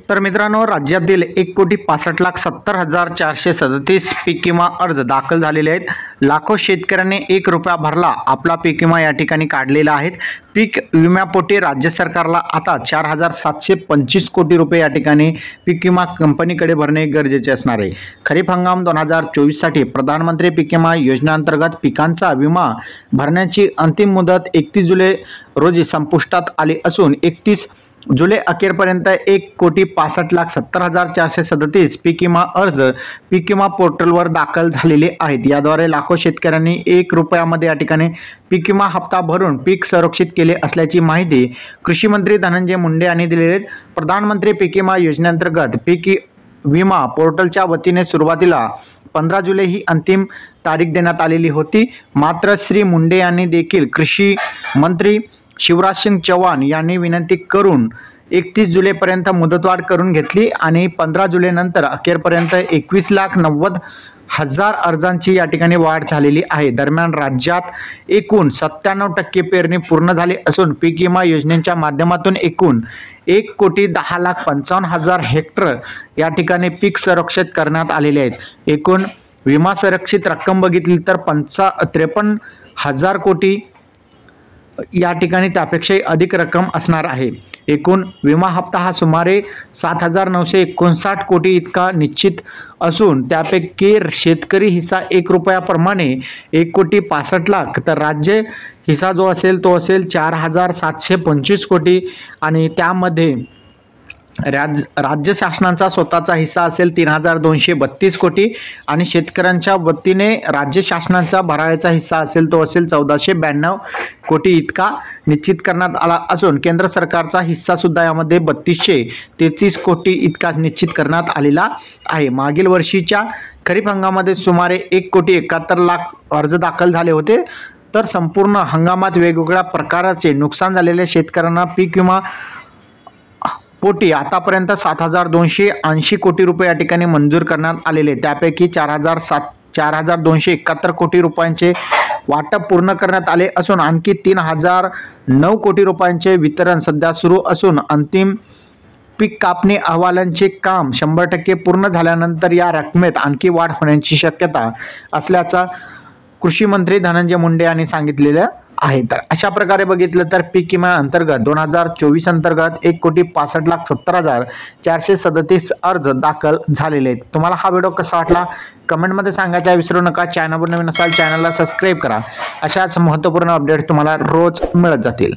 तर मित्रांनो, राज्यातील 1,65,70,437 पीक विमा अर्ज दाखल झालेले आहेत। लाखो शेतकऱ्यांनी ₹1 भरला आपला पीक विमा या ठिकाणी काढलेला आहे। पीक विम्यापोटी राज्य सरकारला आता 4,725 कोटी रुपये या ठिकाणी पीक विमा कंपनीकडे भरणे गरजेचे असणार आहे। खरीप हंगाम 2024 साठी प्रधानमंत्री पीक विमा योजनेअंतर्गत पिकांचा विमा भरण्याची अंतिम मुदत 31 जुलै रोजी संपुष्टात आली असून 31 जुलै अखेरपर्यंत 1,65,70,437 पीक विमा अर्ज पीक विमा पोर्टलवर दाखल झालेले आहेत। याद्वारे लाखो शेतकऱ्यांनी ₹1 या ठिकाणी पीक विमा हप्ता भरून पीक संरक्षित केले असल्याची माहिती कृषी मंत्री धनंजय मुंडे यांनी दिली आहे। प्रधानमंत्री पीक विमा योजनेअंतर्गत पीक विमा पोर्टलच्या वतीने सुरुवातीला 15 जुलै ही अंतिम तारीख देण्यात आलेली होती। मात्र श्री मुंडे यांनी देखील कृषी मंत्री शिवराज सिंग चौहान यांनी विनंती करून 31 जुलैपर्यंत मुदतवाढ करून घेतली आणि 15 जुलै नंतर अखेरपर्यंत 21,90,000 अर्जांची या ठिकाणी वाढ झालेली आहे। दरम्यान राज्यात एकूण 97% पेरणी पूर्ण झाली असून पीक विमा योजनेच्या माध्यमातून एकूण 1,10,55,000 हेक्टर या ठिकाणी पीक संरक्षित करण्यात आलेले आहेत। एकूण विमा संरक्षित रक्कम बघितली तर 53,000 कोटी या ठिकाणी त्यापेक्षाही अधिक रक्कम असणार आहे। एकूण विमा हप्ता हा सुमारे 7,959 कोटी इतका निश्चित असून त्यापैकी शेतकरी हिस्सा ₹1 प्रमाणे 1,65,00,000 तर राज्य हिस्सा जो असेल तो असेल 4,725 कोटी आणि त्यामध्ये राज्य शासनाचा स्वतःचा हिस्सा असेल 3,232 कोटी आणि शेतकऱ्यांच्या वतीने राज्य शासनाचा भरायचा हिस्सा असेल तो असेल 1,492 कोटी इतका निश्चित करण्यात आला असून केंद्र सरकारचा हिस्सा सुद्धा यामध्ये 3,233 कोटी इतका निश्चित करण्यात आलेला आहे। मागील वर्षीच्या खरीप हंगामामध्ये सुमारे 1,71,00,000 अर्ज दाखल झाले होते। तर संपूर्ण हंगामात वेगवेगळ्या प्रकारचे नुकसान झालेल्या शेतकऱ्यांना पीक विमा पोटी आतापर्यंत 7,280 कोटी रुपये या ठिकाणी मंजूर करण्यात आलेले। त्यापैकी 4,271 कोटी रुपयांचे वाटप पूर्ण करण्यात आले असून आणखी 3,009 कोटी रुपयांचे वितरण सध्या सुरू असून अंतिम पीक कापणी अहवालांचे काम 100% पूर्ण झाल्यानंतर या रकमेत आणखी वाढ होण्याची शक्यता असल्याचा कृषी मंत्री धनंजय मुंडे यांनी सांगितलेले आहे। तर अशा प्रकारे बघितलं तर पीक विमा अंतर्गत 2024 अंतर्गत 1,65,70,437 अर्ज दाखल झालेले आहेत। तुम्हाला हा व्हिडिओ कसा वाटला कमेंटमध्ये सांगायचा विसरू नका। चॅनलवर नवीन असाल चॅनलला सबस्क्राईब करा। अशाच महत्त्वपूर्ण अपडेट तुम्हाला रोज मिळत जातील।